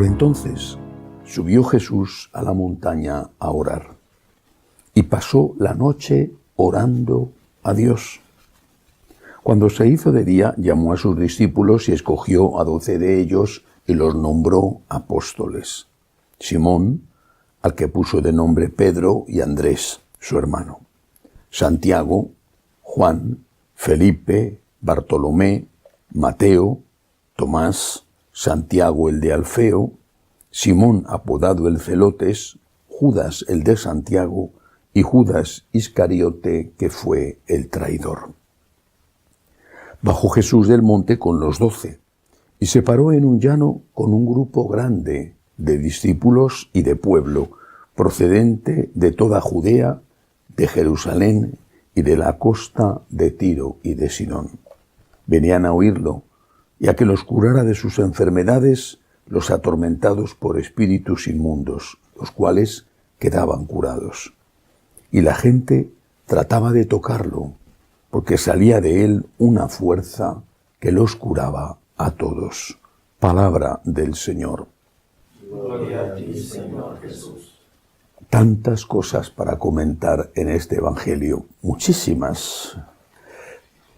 Por entonces subió Jesús a la montaña a orar, y pasó la noche orando a Dios. Cuando se hizo de día, llamó a sus discípulos y escogió a 12 de ellos y los nombró apóstoles. Simón, al que puso de nombre Pedro, y Andrés, su hermano. Santiago, Juan, Felipe, Bartolomé, Mateo, Tomás, Santiago el de Alfeo, Simón apodado el Celotes, Judas el de Santiago y Judas Iscariote, que fue el traidor. Bajó Jesús del monte con los 12 y se paró en un llano con un grupo grande de discípulos y de pueblo, procedente de toda Judea, de Jerusalén y de la costa de Tiro y de Sidón. Venían a oírlo y a que los curara de sus enfermedades los atormentados por espíritus inmundos, los cuales quedaban curados. Y la gente trataba de tocarlo, porque salía de él una fuerza que los curaba a todos. Palabra del Señor. Gloria a ti, Señor Jesús. Tantas cosas para comentar en este Evangelio, muchísimas.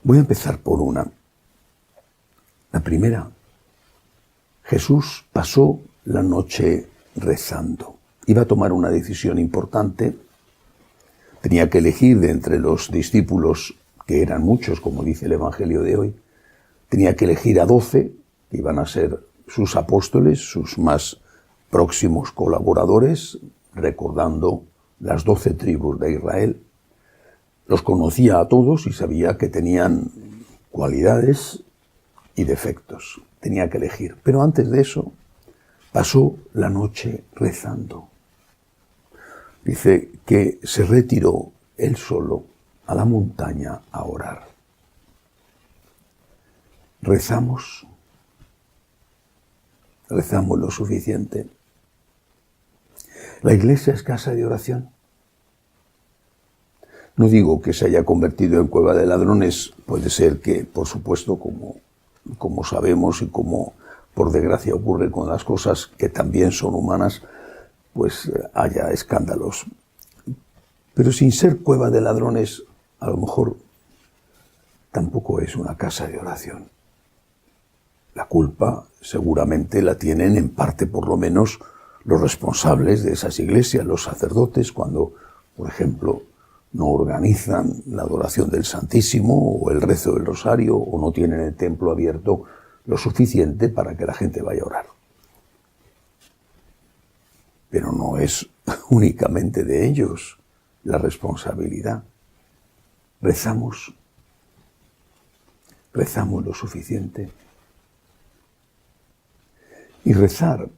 Voy a empezar por una. La primera, Jesús pasó la noche rezando. Iba a tomar una decisión importante. Tenía que elegir de entre los discípulos, que eran muchos, como dice el Evangelio de hoy. Tenía que elegir a 12, que iban a ser sus apóstoles, sus más próximos colaboradores, recordando las 12 tribus de Israel. Los conocía a todos y sabía que tenían cualidades y defectos. Tenía que elegir. Pero antes de eso, pasó la noche rezando. Dice que se retiró él solo a la montaña a orar. Rezamos lo suficiente. La iglesia es casa de oración. No digo que se haya convertido en cueva de ladrones, puede ser que, por supuesto, como sabemos y como por desgracia ocurre con las cosas que también son humanas, pues haya escándalos. Pero sin ser cueva de ladrones, a lo mejor tampoco es una casa de oración. La culpa seguramente la tienen en parte, por lo menos, los responsables de esas iglesias, los sacerdotes, cuando, por ejemplo, no organizan la adoración del Santísimo o el rezo del Rosario o no tienen el templo abierto lo suficiente para que la gente vaya a orar. Pero no es únicamente de ellos la responsabilidad. Rezamos lo suficiente. Y rezar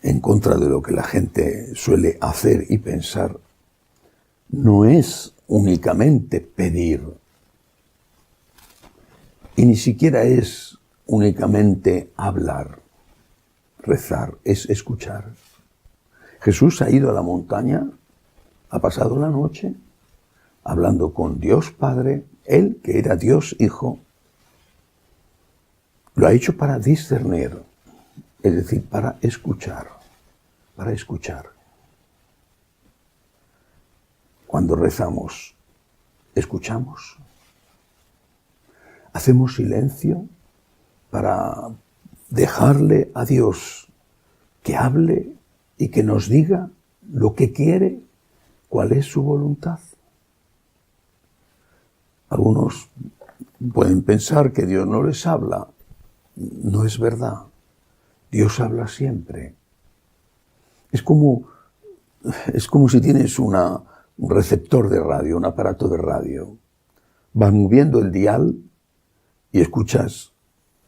en contra de lo que la gente suele hacer y pensar no es únicamente pedir, y ni siquiera es únicamente hablar. Rezar es escuchar. Jesús ha ido a la montaña, ha pasado la noche hablando con Dios Padre, él que era Dios Hijo. Lo ha hecho para discernir, es decir, para escuchar, Cuando rezamos, escuchamos. Hacemos silencio para dejarle a Dios que hable y que nos diga lo que quiere, cuál es su voluntad. Algunos pueden pensar que Dios no les habla. No es verdad. Dios habla siempre. Es como si tienes un receptor de radio, un aparato de radio. Vas moviendo el dial y escuchas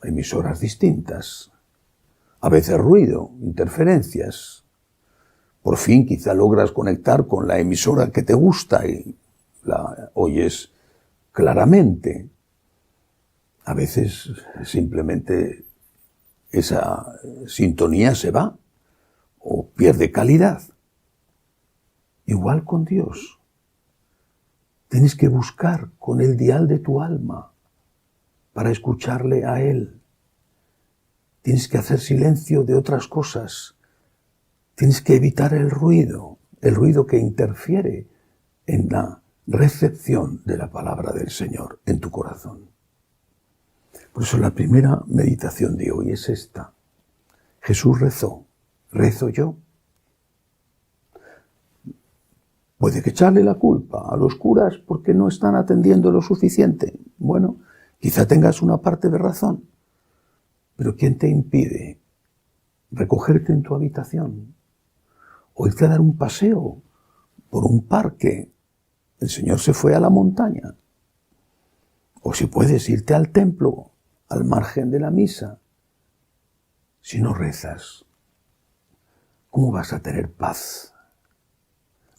emisoras distintas. A veces ruido, interferencias. Por fin quizá logras conectar con la emisora que te gusta y la oyes claramente. A veces simplemente esa sintonía se va o pierde calidad. Igual con Dios. Tienes que buscar con el dial de tu alma para escucharle a Él. tienes que hacer silencio de otras cosas, tienes que evitar el ruido que interfiere en la recepción de la palabra del Señor en tu corazón. Por eso la primera meditación de hoy es esta. Jesús rezó, ¿rezo yo? Puede que echarle la culpa a los curas porque no están atendiendo lo suficiente. Bueno, quizá tengas una parte de razón, pero ¿quién te impide recogerte en tu habitación o irte a dar un paseo por un parque? El Señor se fue a la montaña. O si puedes irte al templo, al margen de la misa. Si no rezas, ¿cómo vas a tener paz,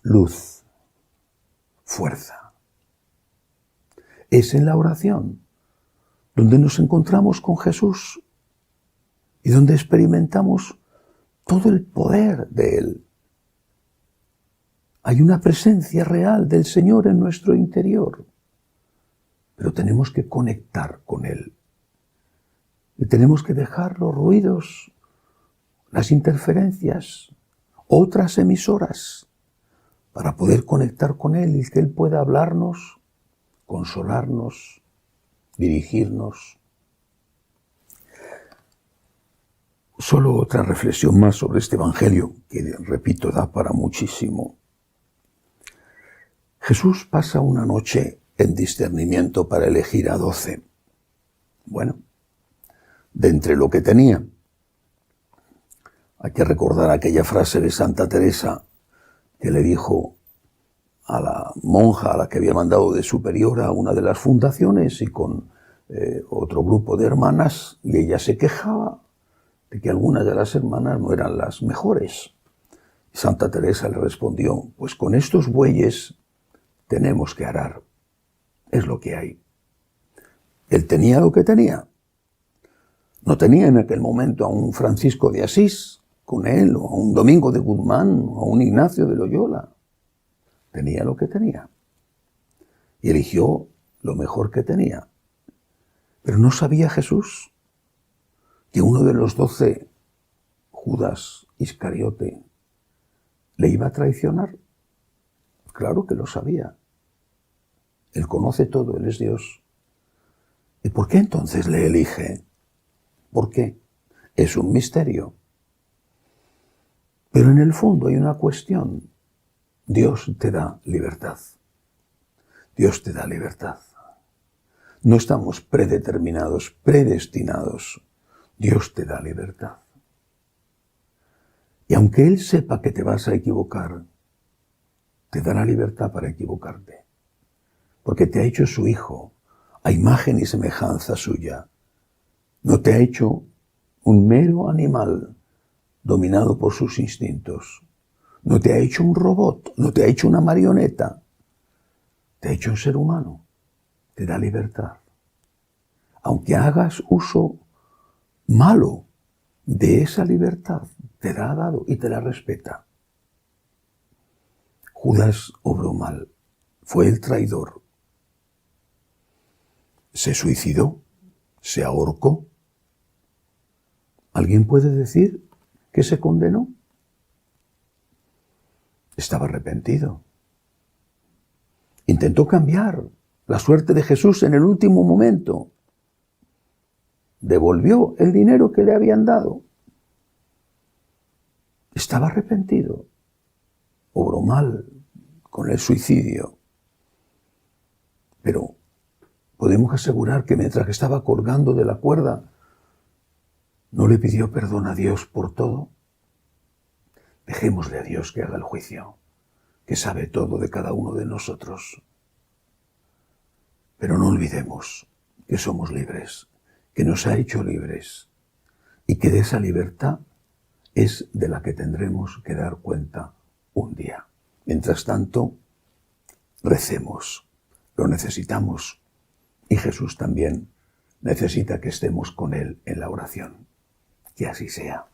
luz, fuerza? Es en la oración donde nos encontramos con Jesús y donde experimentamos todo el poder de Él. Hay una presencia real del Señor en nuestro interior, pero tenemos que conectar con Él. Y tenemos que dejar los ruidos, las interferencias, otras emisoras, para poder conectar con Él y que Él pueda hablarnos, consolarnos, dirigirnos. Solo otra reflexión más sobre este Evangelio, que repito, da para muchísimo. Jesús pasa una noche en discernimiento para elegir a 12. Bueno, de entre lo que tenía, hay que recordar aquella frase de Santa Teresa que le dijo a la monja a la que había mandado de superiora a una de las fundaciones y con otro grupo de hermanas, y ella se quejaba de que algunas de las hermanas no eran las mejores. Y Santa Teresa le respondió, pues con estos bueyes tenemos que arar, es lo que hay. Él tenía lo que tenía. No tenía en aquel momento a un Francisco de Asís con él, o a un Domingo de Guzmán, o a un Ignacio de Loyola. Tenía lo que tenía. Y eligió lo mejor que tenía. Pero no sabía Jesús que uno de los 12, Judas Iscariote, le iba a traicionar. Claro que lo sabía. Él conoce todo, Él es Dios. ¿Y por qué entonces le elige? ¿Por qué? Es un misterio. Pero en el fondo hay una cuestión. Dios te da libertad. Dios te da libertad. No estamos predeterminados, predestinados. Dios te da libertad. Y aunque Él sepa que te vas a equivocar, te dará libertad para equivocarte. Porque te ha hecho su hijo, a imagen y semejanza suya. No te ha hecho un mero animal dominado por sus instintos. No te ha hecho un robot, no te ha hecho una marioneta. Te ha hecho un ser humano. Te da libertad. Aunque hagas uso malo de esa libertad, te la ha dado y te la respeta. Judas obró mal, fue el traidor. Se suicidó, se ahorcó. ¿Alguien puede decir que se condenó? Estaba arrepentido. Intentó cambiar la suerte de Jesús en el último momento. Devolvió el dinero que le habían dado. Estaba arrepentido. Obró mal con el suicidio. Pero podemos asegurar que mientras que estaba colgando de la cuerda, ¿no le pidió perdón a Dios por todo? Dejémosle a Dios que haga el juicio, que sabe todo de cada uno de nosotros. Pero no olvidemos que somos libres, que nos ha hecho libres y que de esa libertad es de la que tendremos que dar cuenta un día. Mientras tanto, recemos, lo necesitamos y Jesús también necesita que estemos con Él en la oración. Que así sea.